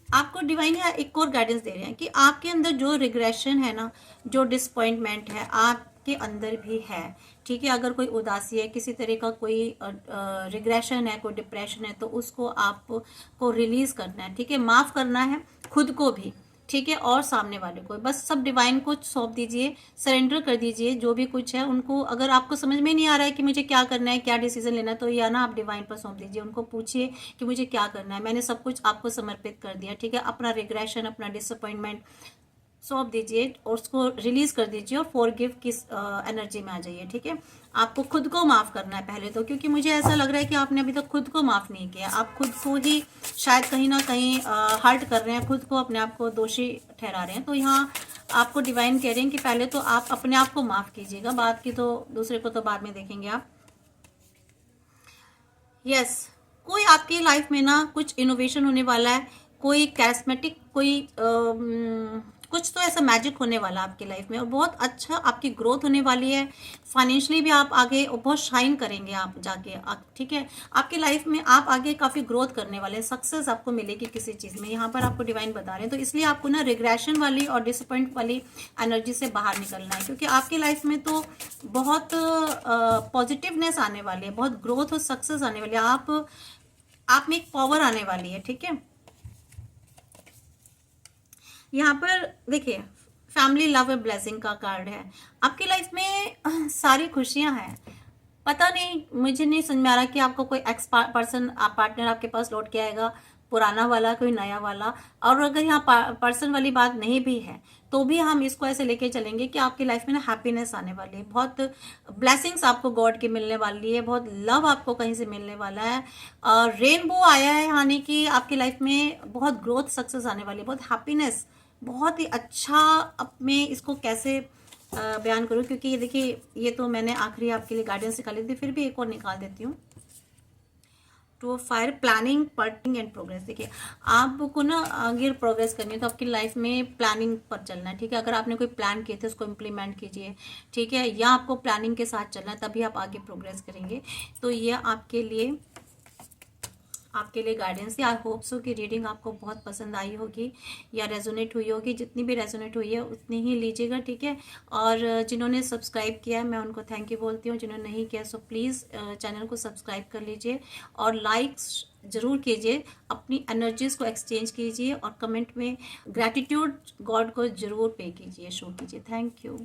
Speaker 1: आपको डिवाइन है एक और गाइडेंस दे रहे हैं कि आपके अंदर जो रिग्रेशन है ना, जो डिसअपॉइंटमेंट है आपके अंदर भी है, ठीक है। अगर कोई उदासी है, किसी तरह का कोई रिग्रेशन है, कोई डिप्रेशन है, तो उसको आपको रिलीज करना है, ठीक है, माफ करना है खुद को भी, ठीक है, और सामने वाले को। बस सब डिवाइन को सौंप दीजिए, सरेंडर कर दीजिए जो भी कुछ है उनको। अगर आपको समझ में नहीं आ रहा है कि मुझे क्या करना है, क्या डिसीजन लेना है, तो या ना आप डिवाइन पर सौंप दीजिए, उनको पूछिए कि मुझे क्या करना है, मैंने सब कुछ आपको समर्पित कर दिया, ठीक है। अपना रिग्रेशन, अपना डिसअपॉइंटमेंट सौंप दीजिए और उसको रिलीज कर दीजिए, और फॉरगिव की एनर्जी में आ जाइए, ठीक है। आपको खुद को माफ करना है पहले तो, क्योंकि मुझे ऐसा लग रहा है कि आपने अभी तक खुद को माफ नहीं किया, आप खुद को ही शायद कहीं ना कहीं हर्ट कर रहे हैं, खुद को, अपने आप को दोषी ठहरा रहे हैं। तो यहाँ आपको डिवाइन कह रहे हैं कि पहले तो आप अपने आप को माफ कीजिएगा, बात की तो दूसरे को तो बाद में देखेंगे आप। यस, कोई आपकी लाइफ में ना कुछ इनोवेशन होने वाला है, कोई कैरिस्मेटिक, कोई कुछ तो ऐसा मैजिक होने वाला है आपकी लाइफ में, और बहुत अच्छा आपकी ग्रोथ होने वाली है। फाइनेंशियली भी आप आगे बहुत शाइन करेंगे आप जाके, ठीक है। आपकी लाइफ में आप आगे काफ़ी ग्रोथ करने वाले हैं, सक्सेस आपको मिलेगी किसी चीज़ में, यहाँ पर आपको डिवाइन बता रहे हैं। तो इसलिए आपको ना रिग्रेशन वाली और डिसअपॉइंट वाली एनर्जी से बाहर निकलना है, क्योंकि आपकी लाइफ में तो बहुत पॉजिटिवनेस आने वाली है, बहुत ग्रोथ और सक्सेस आने वाली है, आप में एक पावर आने वाली है, ठीक है। यहाँ पर देखिए फैमिली लव एंड ब्लेसिंग का कार्ड है। आपकी लाइफ में सारी खुशियां हैं। पता नहीं, मुझे नहीं समझ में आ रहा कि आपको कोई एक्स पर्सन पार्टनर आपके पास लौट के आएगा, पुराना वाला, कोई नया वाला। और अगर यहाँ पर्सन वाली बात नहीं भी है तो भी हम इसको ऐसे लेके चलेंगे कि आपकी लाइफ में ना हैप्पीनेस आने वाली है, बहुत ब्लेसिंग्स आपको गॉड की मिलने वाली है, बहुत लव आपको कहीं से मिलने वाला है। रेनबो आया है, यानी कि आपकी लाइफ में बहुत ग्रोथ, सक्सेस आने वाली है, बहुत हैप्पीनेस, बहुत ही अच्छा। अब मैं इसको कैसे बयान करूं, क्योंकि ये देखिए, ये तो मैंने आखिरी आपके लिए गाइडेंस निकाली थी, फिर भी एक और निकाल देती हूँ। Two fire planning parting and progress. देखिए आपको ना आगे प्रोग्रेस करनी है तो आपकी लाइफ में प्लानिंग पर चलना है, ठीक है। अगर आपने कोई प्लान किए थे उसको इम्प्लीमेंट कीजिए, ठीक है, या आपको प्लानिंग के साथ चलना है तभी आप आगे प्रोग्रेस करेंगे। तो ये आपके लिए गाइडेंस है। आई होप सो कि रीडिंग आपको बहुत पसंद आई होगी या रेजोनेट हुई होगी। जितनी भी रेजोनेट हुई है उतनी ही लीजिएगा, ठीक है। और जिन्होंने सब्सक्राइब किया है मैं उनको थैंक यू बोलती हूँ। जिन्होंने नहीं किया सो प्लीज़ चैनल को सब्सक्राइब कर लीजिए और लाइक्स ज़रूर कीजिए, अपनी एनर्जीज़ को एक्सचेंज कीजिए और कमेंट में ग्रैटिट्यूड गॉड को ज़रूर पे कीजिए, शो कीजिए। Thank you.